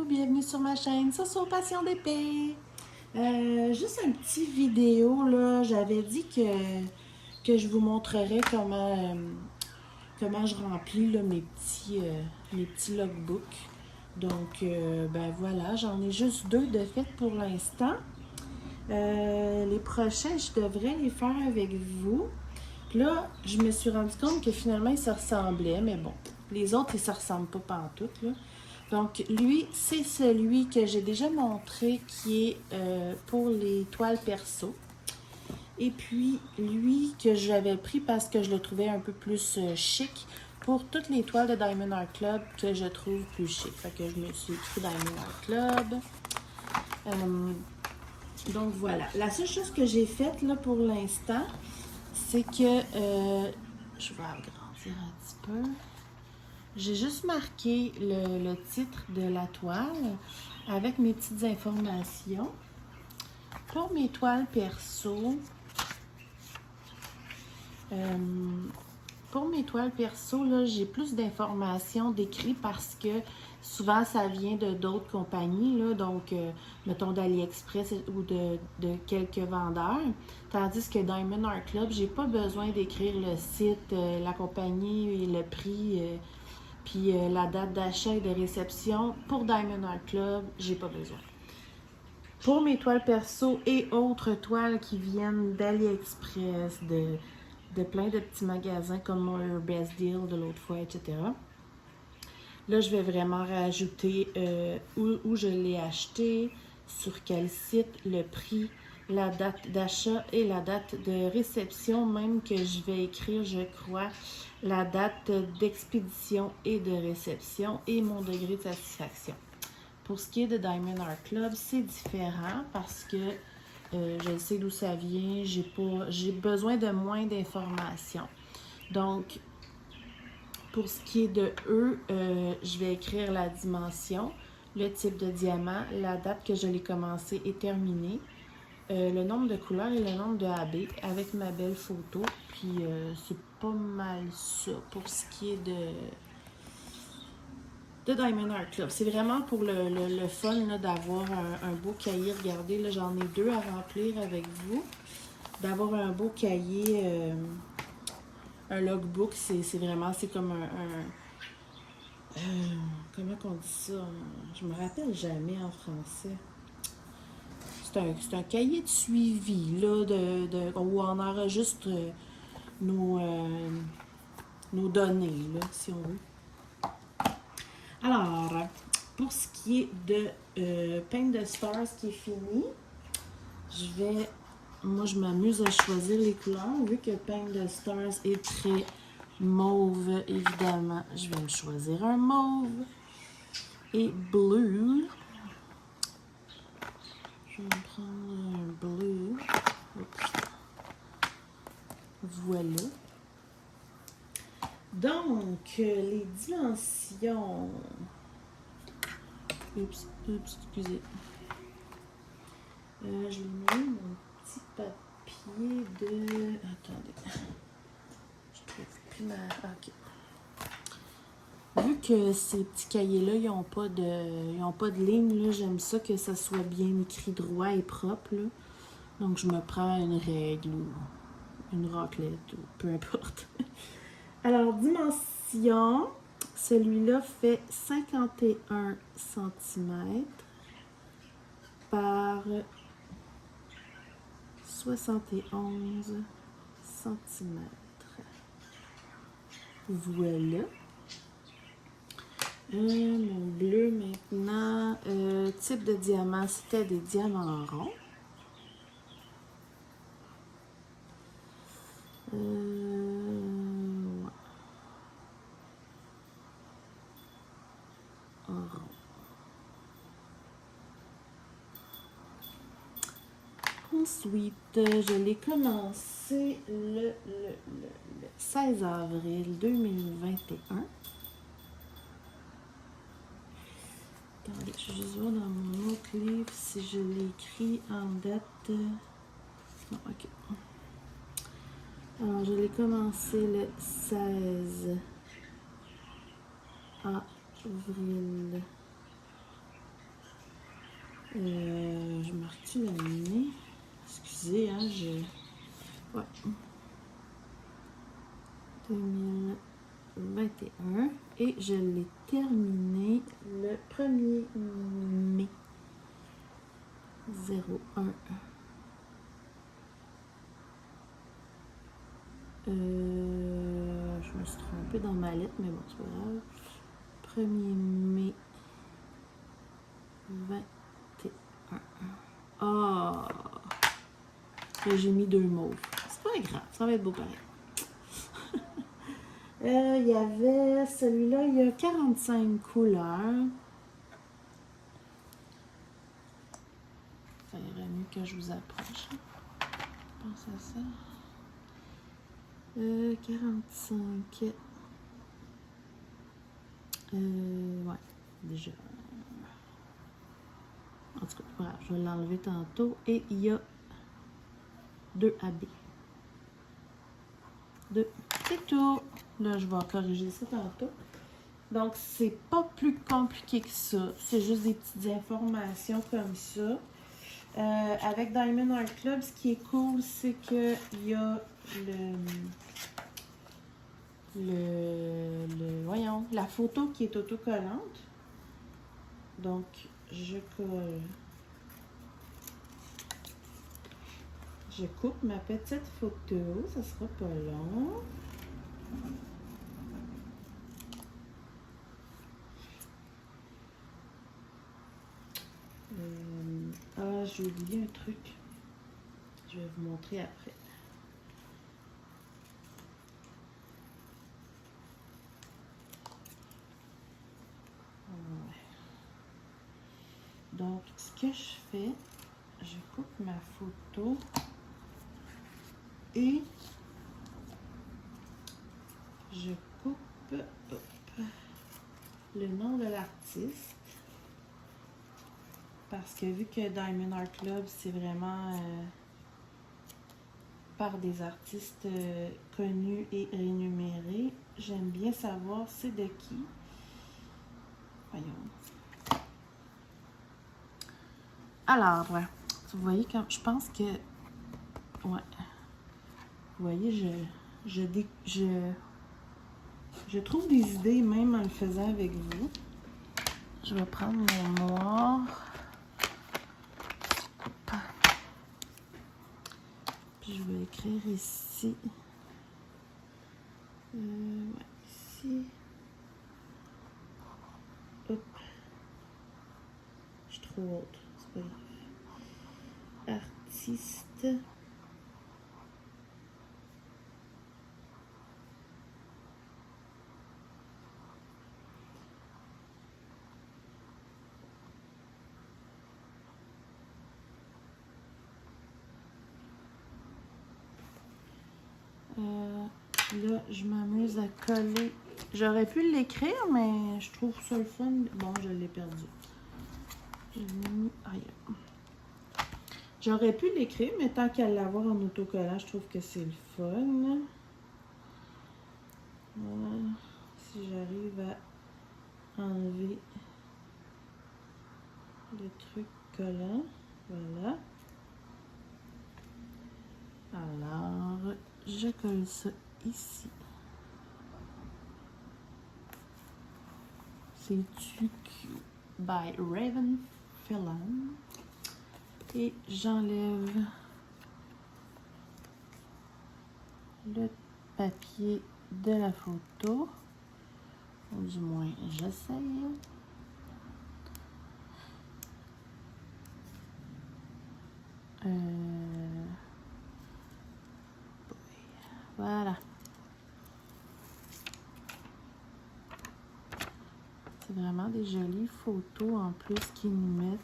bienvenue sur ma chaîne Soso Passion d'épée. Juste un petit vidéo, là, j'avais dit que je vous montrerais comment je remplis là, mes petits logbooks. Donc, ben voilà, j'en ai juste 2 de fait pour l'instant. Les prochains, je devrais les faire avec vous. Puis là, je me suis rendu compte que finalement, ils se ressemblaient, mais bon, les autres, ils se ressemblent pas pantoute, là. Donc, lui, c'est celui que j'ai déjà montré qui est pour les toiles perso. Et puis, lui que j'avais pris parce que je le trouvais un peu plus chic pour toutes les toiles de Diamond Art Club que je trouve plus chic. Fait que je me suis écrit Diamond Art Club. Donc, voilà. La seule chose que j'ai faite là pour l'instant, c'est que je vais agrandir un petit peu. J'ai juste marqué le titre de la toile avec mes petites informations. Pour mes toiles perso, j'ai plus d'informations décrites parce que souvent ça vient de d'autres compagnies, là, donc mettons d'AliExpress ou de quelques vendeurs. Tandis que Diamond Art Club, j'ai pas besoin d'écrire le site, la compagnie et le prix. Puis la date d'achat et de réception, pour Diamond Art Club, j'ai pas besoin. Pour mes toiles perso et autres toiles qui viennent d'AliExpress, de plein de petits magasins comme mon Best Deal de l'autre fois, etc. Là, je vais vraiment rajouter où je l'ai acheté, sur quel site, le prix, la date d'achat et la date de réception, même que je vais écrire, je crois, la date d'expédition et de réception et mon degré de satisfaction. Pour ce qui est de Diamond Art Club, c'est différent parce que je sais d'où ça vient, j'ai besoin de moins d'informations. Donc, pour ce qui est de eux, je vais écrire la dimension, le type de diamant, la date que je l'ai commencé et terminé, le nombre de couleurs et le nombre de AB avec ma belle photo. Puis c'est pas mal ça pour ce qui est de Diamond Art Club. C'est vraiment pour le fun d'avoir un beau cahier. Regardez, là, j'en ai 2 à remplir avec vous. D'avoir un beau cahier, un logbook, c'est vraiment, c'est comme comment qu'on dit ça? Je me rappelle jamais en français. C'est un cahier de suivi, là, où on enregistre nos données, là, si on veut. Alors, pour ce qui est de Paint the Stars qui est fini, moi je m'amuse à choisir les couleurs, vu que Paint the Stars est très mauve, évidemment. Je vais me choisir un mauve et bleu. Je vais me prendre un bleu. Oups. Voilà. Donc, les dimensions. Oups, excusez. Je vais mis mon petit papier de. Attendez. Je trouve plus ma. Ok. Vu que ces petits cahiers-là, ils n'ont pas de ligne, j'aime ça que ça soit bien écrit droit et propre. Là. Donc, je me prends une règle ou une raclette ou peu importe. Alors, dimension, celui-là fait 51 cm par 71 cm. Voilà. Mon bleu maintenant. Type de diamant, c'était des diamants ronds. Ouais. Rond. Ensuite, je l'ai commencé le 16 avril 2021. Attendez, je vais juste voir dans mon autre livre si je l'ai écrit en date. Non, ok. Alors, je l'ai commencé le 16 avril Je marque-tu l'année? Excusez, hein, Ouais. 2021. Et je l'ai terminé le 1er mai. 01. Je me suis trompée dans ma lettre, mais bon, c'est pas grave. 1er mai 21. Ah! J'ai mis 2 mauves. C'est pas grave, ça va être beau pareil. Il y avait celui-là, il y a 45 couleurs. Ça irait mieux que je vous approche. Je pense à ça. 45. Ouais, déjà. En tout cas, voilà, je vais l'enlever tantôt. Et il y a 2 AB. 2. C'est tout. Là, je vais corriger ça tantôt. Donc, c'est pas plus compliqué que ça. C'est juste des petites informations comme ça. Avec Diamond Art Club, ce qui est cool, c'est qu'il y a voyons, la photo qui est autocollante. Donc, je colle. Je coupe ma petite photo, ça sera pas long. J'ai oublié un truc. Je vais vous montrer après. Ouais. Donc, ce que je fais, je coupe ma photo et je coupe le nom de l'artiste. Parce que vu que Diamond Art Club, c'est vraiment par des artistes connus et rémunérés, j'aime bien savoir c'est de qui. Voyons. Alors, vous voyez, comme je pense que... Ouais. Vous voyez, je trouve des idées même en le faisant avec vous. Je vais prendre mon noir. Puis je vais écrire ici. Ouais, ici. Hop. Je suis trop haute. C'est pas grave. Artiste. Là, je m'amuse à coller. J'aurais pu l'écrire, mais je trouve ça le fun. Bon, je l'ai perdu. J'aurais pu l'écrire, mais tant qu'à l'avoir en autocollant, je trouve que c'est le fun. Voilà. Si j'arrive à enlever le truc collant. Voilà. Alors, je colle ça ici. C'est TQ by Raven Phelan. Et j'enlève le papier de la photo. Ou du moins, j'essaye. Voilà. C'est vraiment des jolies photos en plus qu'ils nous mettent.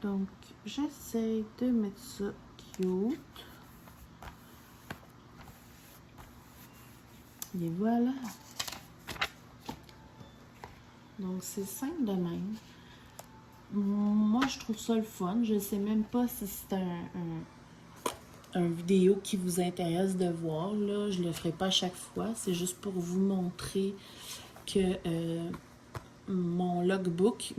Donc, j'essaie de mettre ça cute. Et voilà. Donc, c'est simple de même. Moi, je trouve ça le fun. Je ne sais même pas si c'est un vidéo qui vous intéresse de voir. Là, je ne le ferai pas à chaque fois. C'est juste pour vous montrer que mon logbook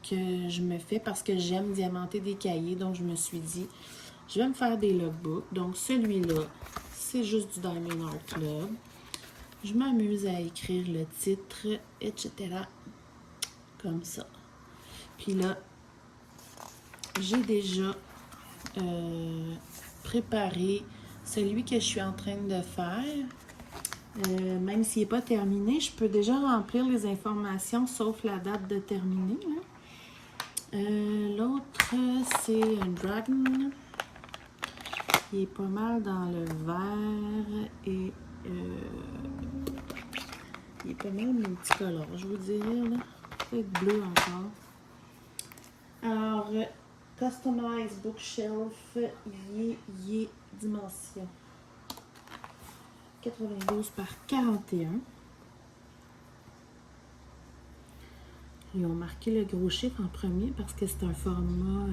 que je me fais parce que j'aime diamanter des cahiers. Donc, je me suis dit, je vais me faire des logbooks. Donc, celui-là, c'est juste du Diamond Art Club. Je m'amuse à écrire le titre, etc. Comme ça. Puis là, j'ai déjà préparé celui que je suis en train de faire. Même s'il n'est pas terminé, je peux déjà remplir les informations sauf la date de terminer. L'autre, c'est un dragon. Il est pas mal dans le vert et il est pas mal multicolore, je vous dirais. Là. Peut-être bleu encore. Alors, Customize Bookshelf, il est dimension 92 par 41. Ils ont marqué le gros chiffre en premier parce que c'est un format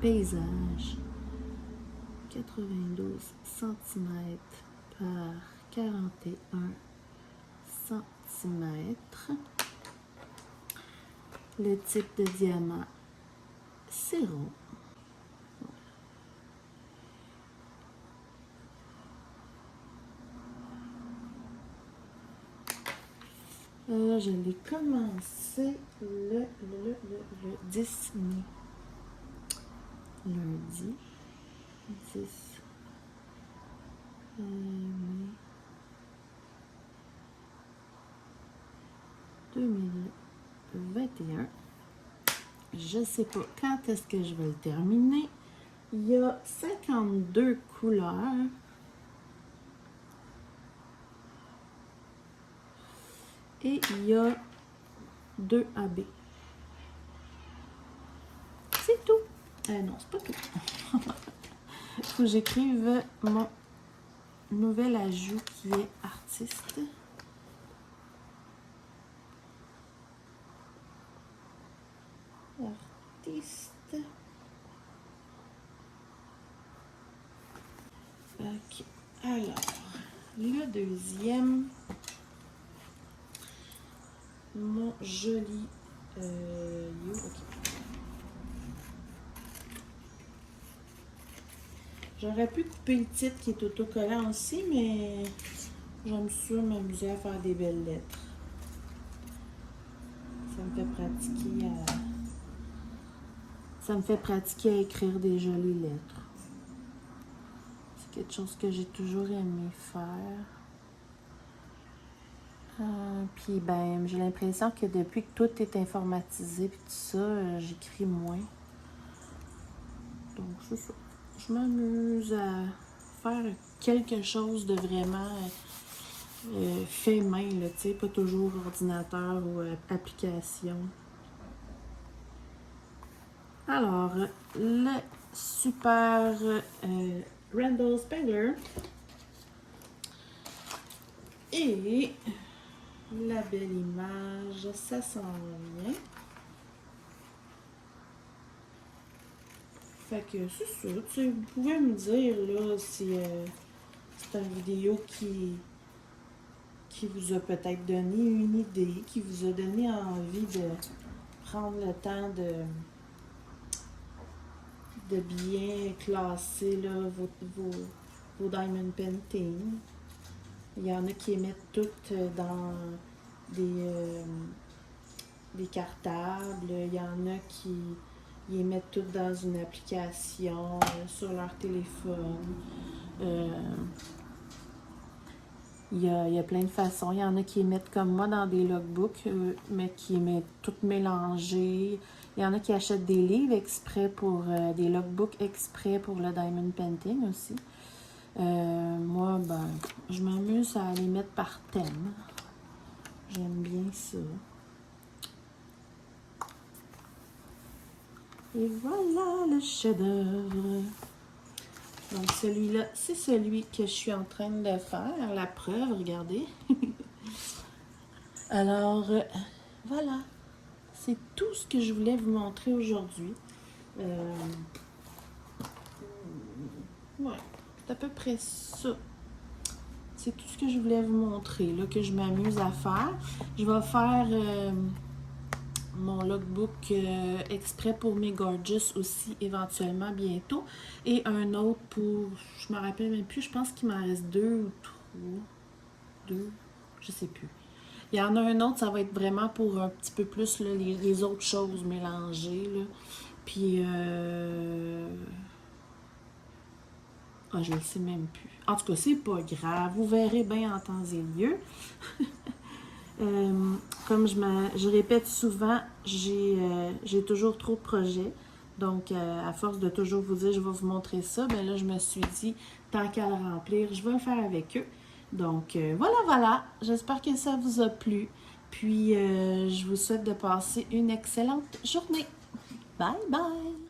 paysage. 92 cm par 41 cm. Le type de diamant, c'est rond. Je l'ai commencé le 10 mai. Lundi 10 mai 2021. Je sais pas quand est-ce que je vais le terminer. Il y a 52 couleurs. Et il y a 2 AB. C'est tout. Non, c'est pas tout. Il faut que j'écrive mon nouvel ajout qui est artiste. Artiste. Ok. Alors, le deuxième. Mon joli ok. J'aurais pu couper le titre qui est autocollant aussi, mais j'aime ça m'amuser à faire des belles lettres. Ça me fait pratiquer à écrire des jolies lettres. C'est quelque chose que j'ai toujours aimé faire. Puis ben, j'ai l'impression que depuis que tout est informatisé et tout ça, j'écris moins. Donc c'est ça. Je m'amuse à faire quelque chose de vraiment fait main, là, tu sais, pas toujours ordinateur ou application. Alors, le super Randall Spangler et la belle image, ça s'en vient. Fait que c'est ça, tu sais, vous pouvez me dire là si c'est une vidéo qui vous a peut-être donné une idée, qui vous a donné envie de prendre le temps de bien classer là, vos diamond paintings. Il y en a qui émettent toutes dans des cartables, il y en a qui les mettent toutes dans une application sur leur téléphone. Il y a plein de façons. Il y en a qui les mettent comme moi dans des logbooks, mais qui mettent tout mélangé. Il y en a qui achètent des livres exprès pour des logbooks exprès pour le diamond painting aussi. Moi, ben, je m'amuse à les mettre par thème. J'aime bien ça. Et voilà le chef-d'œuvre. Donc celui-là, c'est celui que je suis en train de faire. La preuve, regardez. Alors, voilà. C'est tout ce que je voulais vous montrer aujourd'hui. Ouais, c'est à peu près ça. C'est tout ce que je voulais vous montrer, là, que je m'amuse à faire. Je vais faire mon lookbook exprès pour mes Gorgeous aussi éventuellement bientôt. Et un autre pour, je me rappelle même plus, je pense qu'il m'en reste 2 ou 3. 2, je sais plus. Il y en a un autre, ça va être vraiment pour un petit peu plus là, les autres choses mélangées. Là. Puis, je ne le sais même plus. En tout cas, c'est pas grave. Vous verrez bien en temps et lieu. Comme je répète souvent, j'ai toujours trop de projets. Donc, à force de toujours vous dire, je vais vous montrer ça, ben là, je me suis dit, tant qu'à le remplir, je vais le faire avec eux. Donc, voilà. J'espère que ça vous a plu. Puis, je vous souhaite de passer une excellente journée. Bye bye!